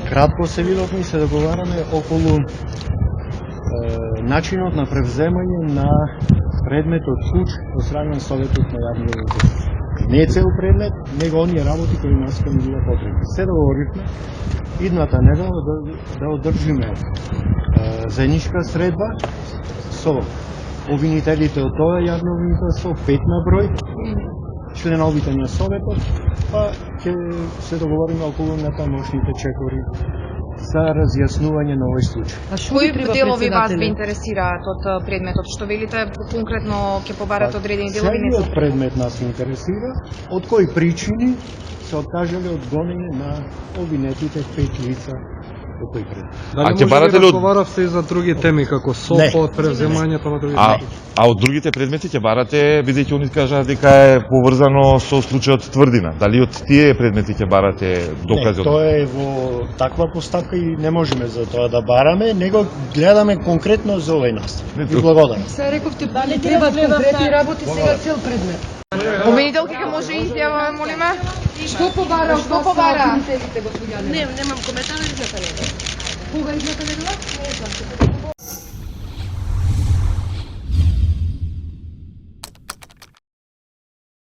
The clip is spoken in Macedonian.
Кратко се видовме и се договараме околу начинот на превземање на предметот клуч од страна на Советот на јавни организации. Не е цел предмет, него оние работи кои нас ќе ни бидат потребни. Се договоривме идната недела да одржиме заедничка средба со обвинителите од тоа јавно обвинителство, 5 на број, членовите на Советот, па ќе се договориме околу натамошните чекори за разјаснување на овој случај. Кои делови вас ве интересираат од предметот? Што велите конкретно ќе побарате одредени делови? Целиот предмет нас интересира, од кои причини се откажале од гонење на обвинетите 5 лица од тој предмет. Дали ќе може барате да ли од- разговаравте и за други теми, како СОПО, превземањето на други теми? А од другите предмети ќе барате, бидејќи они кажаа дека е поврзано со случајот Тврдина. Дали од тие предмети ќе барате докази? Не, тоа е во таква поставка и не можеме за тоа да бараме, него гледаме конкретно за овој настав. Ви благодарам. Се рековте, дали треба конкретни работи, сега цел предмет. Обвинителки ќе може изјава, молиме? Што побара? Што побара? Не, немам коментар, излета недела. Кога излета недела? Не знам.